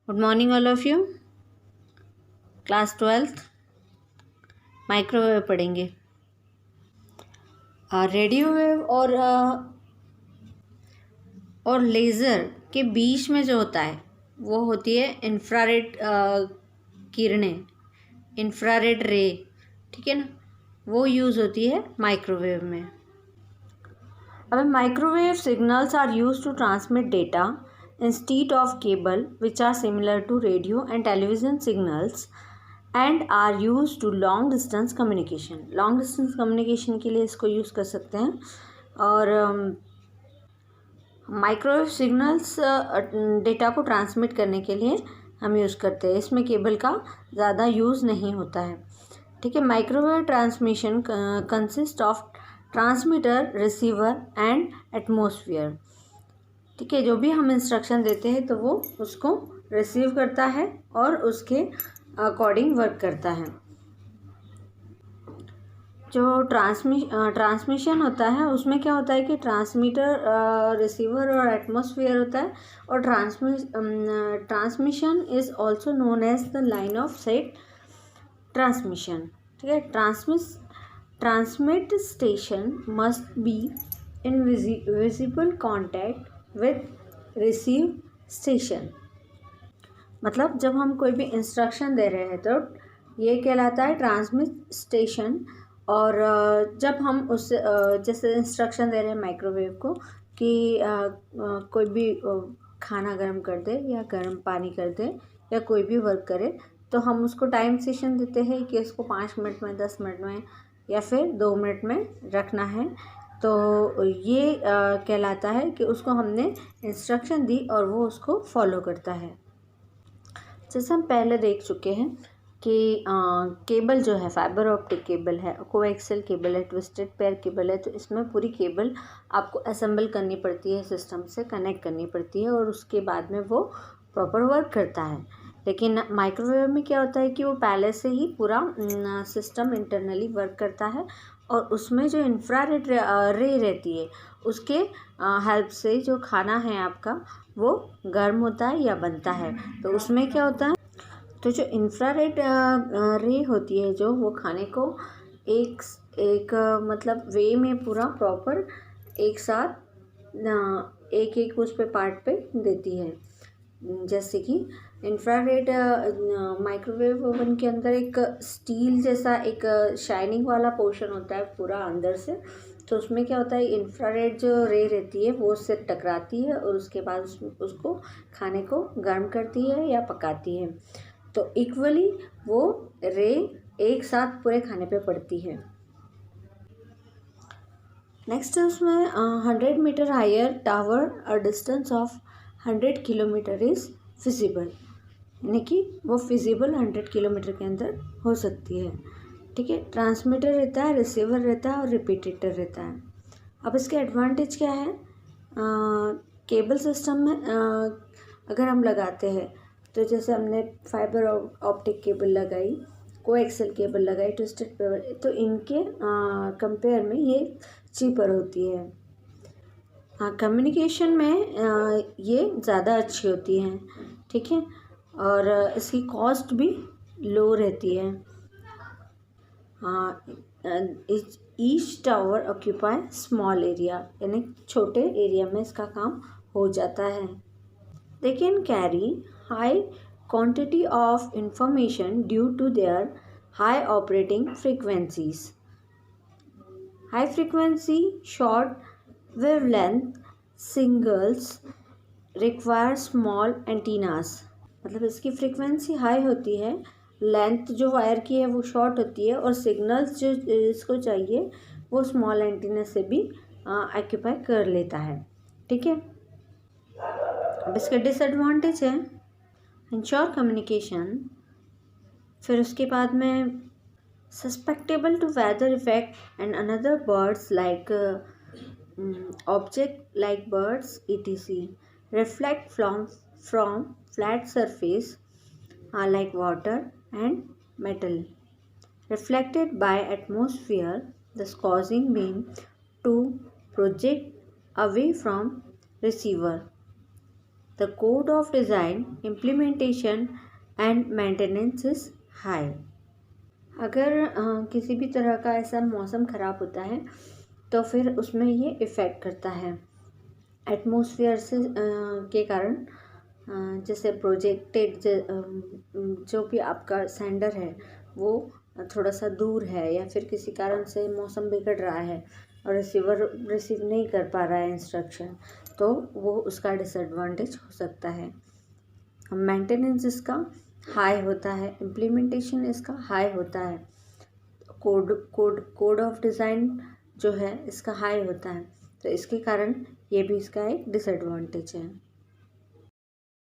Good morning all of you. Class 12th microwave पढ़ेंगे। Radio wave और laser के बीच में जो होता है वो होती है इंफ्रारेड किरणें, इंफ्रारेड रे, ठीक है ना। वो यूज़ होती है माइक्रोवेव में। अब microwave signals are use to transmit data instead of cable which are similar to radio and television signals and are use to long distance communication. Long distance communication के लिए इसको यूज़ कर सकते हैं। और माइक्रोवेव सिग्नल्स डेटा को transmit करने के लिए हम यूज़ करते हैं। इसमें केबल का ज़्यादा यूज़ नहीं होता है, ठीक है। Microwave transmission consist of transmitter, receiver and atmosphere, ठीक है। जो भी हम इंस्ट्रक्शन देते हैं तो वो उसको रिसीव करता है और उसके अकॉर्डिंग वर्क करता है। जो ट्रांसमिशन होता है उसमें क्या होता है कि ट्रांसमीटर, रिसीवर और एटमॉस्फेयर होता है। और transmission is also known as the line of sight transmission, ठीक है। Transmit station must be in visible contact with receive station. मतलब जब हम कोई भी इंस्ट्रक्शन दे रहे हैं तो ये कहलाता है ट्रांसमिट स्टेशन। और जब हम उस जैसे इंस्ट्रक्शन दे रहे हैं माइक्रोवेव को कि कोई भी खाना गर्म कर दे या गर्म पानी कर दे या कोई भी वर्क करे, तो हम उसको टाइम सेशन देते हैं कि उसको 5 मिनट में, 10 मिनट में या फिर 2 मिनट में रखना है। तो ये कहलाता है कि उसको हमने इंस्ट्रक्शन दी और वो उसको फॉलो करता है। जैसे हम पहले देख चुके हैं कि केबल जो है फाइबर ऑप्टिक केबल है, कोएक्सियल केबल है, ट्विस्टेड पेयर केबल है। तो इसमें पूरी केबल आपको असेंबल करनी पड़ती है, सिस्टम से कनेक्ट करनी पड़ती है और उसके बाद में वो प्रॉपर वर्क करता है। लेकिन माइक्रोवेव में क्या होता है कि वो पहले से ही पूरा सिस्टम इंटरनली वर्क करता है और उसमें जो इंफ्रारेड रे रहती है उसके हेल्प से जो खाना है आपका वो गर्म होता है या बनता है। तो उसमें क्या होता है, तो जो इंफ्रारेड रे होती है जो वो खाने को एक मतलब वे में पूरा प्रॉपर एक साथ एक उस पे पार्ट पे देती है। जैसे कि इंफ्रारेड माइक्रोवेव ओवन के अंदर एक स्टील जैसा एक शाइनिंग वाला पोर्शन होता है पूरा अंदर से। तो उसमें क्या होता है, इंफ्रारेड जो रे रहती है वो उससे टकराती है और उसके बाद उसको खाने को गर्म करती है या पकाती है। तो इक्वली वो रे एक साथ पूरे खाने पे पड़ती है। नेक्स्ट है उसमें 100 metre higher tower a distance of 100 kilometre is feasible, यानी कि वो फिजिबल 100 किलोमीटर के अंदर हो सकती है, ठीक है। ट्रांसमीटर रहता है, रिसीवर रहता है और रिपीटेटर रहता है। अब इसके एडवांटेज क्या है, केबल सिस्टम में अगर हम लगाते हैं तो जैसे हमने फाइबर ऑप्टिक केबल लगाई, कोएक्सियल केबल लगाई, ट्विस्टेड पेयर, तो इनके कंपेयर में ये चीपर होती है। हाँ, कम्युनिकेशन में ये ज़्यादा अच्छी होती हैं, ठीक है। और इसकी कॉस्ट भी लो रहती है। हाँ, each tower occupy small area, यानी छोटे एरिया में इसका काम हो जाता है। They can carry high quantity of information due to their high operating frequencies. High frequency short wavelength signals require small antennas. मतलब इसकी फ्रीक्वेंसी हाई होती है, लेंथ जो वायर की है वो शॉर्ट होती है और सिग्नल्स जो इसको चाहिए वो स्मॉल एंटीना से भी ऑक्यूपाई कर लेता है, ठीक है। अब इसके डिसएडवांटेज है इंश्योर कम्युनिकेशन, फिर उसके बाद में susceptible to weather effect and another birds like object like birds etc reflect from flat surface like water and metal reflected by atmosphere, thus causing beam to project away from receiver. The code of design implementation and maintenance is high. अगर किसी भी तरह का ऐसा मौसम ख़राब होता है तो फिर उसमें ये इफ़ेक्ट करता है एटमॉस्फेयर से के कारण। जैसे प्रोजेक्टेड जो भी आपका सेंडर है वो थोड़ा सा दूर है या फिर किसी कारण से मौसम बिगड़ रहा है और रिसीवर रिसीव नहीं कर पा रहा है इंस्ट्रक्शन, तो वो उसका डिसएडवांटेज हो सकता है। मेंटेनेंस इसका हाई होता है, इम्प्लीमेंटेशन इसका हाई होता है, कोड ऑफ डिज़ाइन जो है इसका हाई होता है, तो इसके कारण ये भी इसका एक डिसएडवांटेज है।